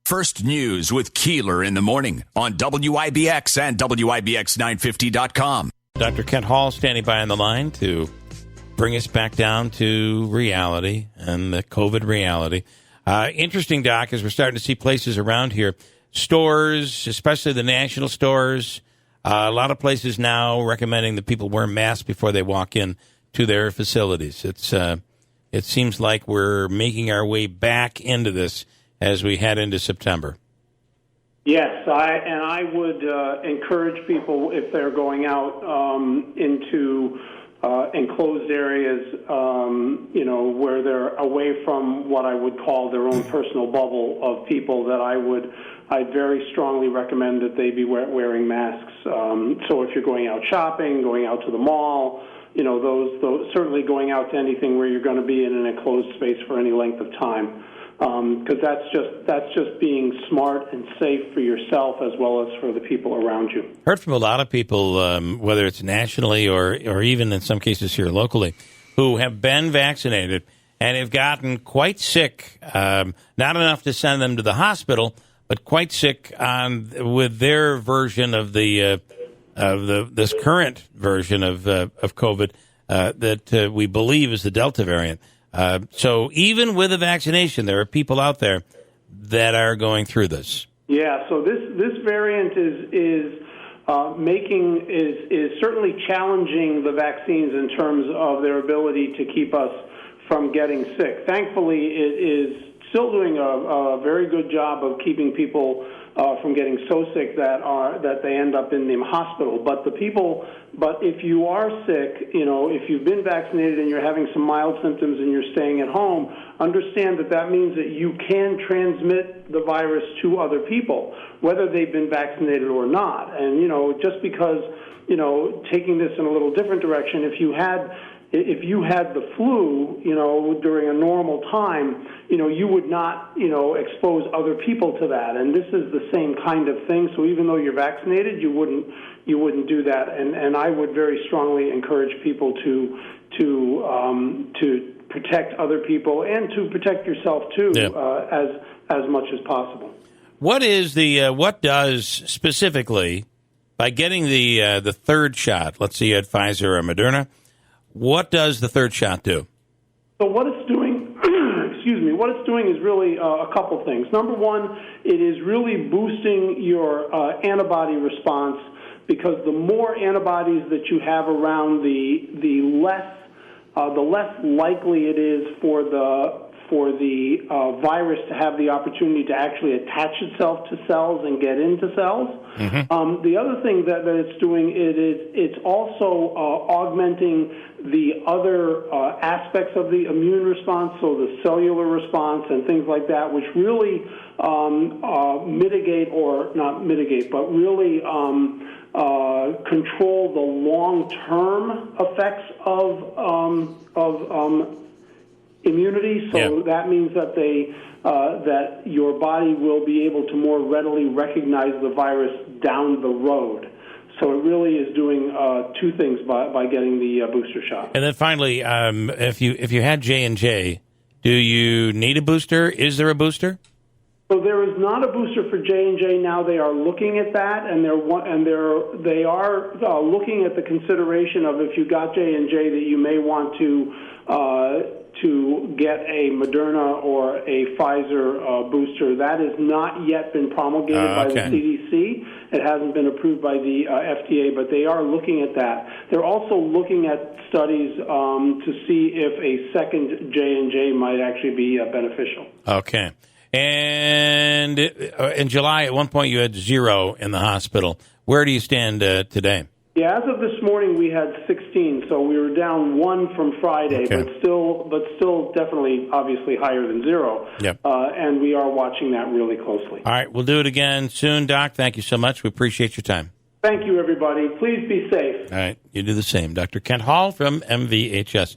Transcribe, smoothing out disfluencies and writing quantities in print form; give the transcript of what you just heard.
First News with Keeler in the morning on WIBX and WIBX950.com. Dr. Kent Hall standing by on the line to bring us back down to reality and the COVID reality. Interesting, Doc, as we're starting to see places around here, stores, especially the national stores, a lot of places now recommending that people wear masks before they walk in to their facilities. It seems like we're making our way back into this as we head into September. Yes, I would encourage people, if they're going out into enclosed areas, where they're away from what I would call their own personal bubble of people, that I'd very strongly recommend that they be wearing masks. So if you're going out shopping, going out to the mall, those certainly going out to anything where you're going to be in an enclosed space for any length of time, because that's just being smart and safe for yourself as well as for the people around you. Heard from a lot of people, whether it's nationally or even in some cases here locally, who have been vaccinated and have gotten quite sick, not enough to send them to the hospital, but quite sick with their version of this current version of COVID that we believe is the Delta variant. So even with a vaccination, there are people out there that are going through this. Yeah. So this variant is certainly challenging the vaccines in terms of their ability to keep us from getting sick. Thankfully, it is still doing a very good job of keeping people from getting so sick that they end up in the hospital. But if you are sick, if you've been vaccinated and you're having some mild symptoms and you're staying at home, understand that means that you can transmit the virus to other people, whether they've been vaccinated or not. And just because taking this in a little different direction, if you had the flu, during a normal time, you would not, expose other people to that. And this is the same kind of thing. So even though you're vaccinated, you wouldn't do that. And I would very strongly encourage people to protect other people and to protect yourself too, as much as possible. What does specifically, by getting the third shot, let's say you had Pfizer or Moderna, what does the third shot do? So what it's doing, what it's doing is really a couple things. Number one, it is really boosting your antibody response, because the more antibodies that you have around, the less likely it is for the virus to have the opportunity to actually attach itself to cells and get into cells. Mm-hmm. The other thing that it's doing it's also augmenting the other aspects of the immune response, so the cellular response and things like that, which really really control the long-term effects of immunity. So that means that that your body will be able to more readily recognize the virus down the road. So it really is doing two things by getting the booster shot. And then finally, if you had J&J, do you need a booster? Is there a booster? So there is not a booster for J&J now. They are looking at that, and they are looking at the consideration of, if you got J&J, that you may want to get a Moderna or a Pfizer booster. That has not yet been promulgated by the CDC. It hasn't been approved by the FDA, but they are looking at that. They're also looking at studies to see if a second J&J might actually be beneficial. Okay. And in July, at one point, you had 0 in the hospital. Where do you stand today? Yeah, as of this morning, we had 16, so we were down 1 from Friday, but still definitely, obviously, higher than 0. Yep. And we are watching that really closely. All right, we'll do it again soon, Doc. Thank you so much. We appreciate your time. Thank you, everybody. Please be safe. All right, you do the same. Dr. Kent Hall from MVHS.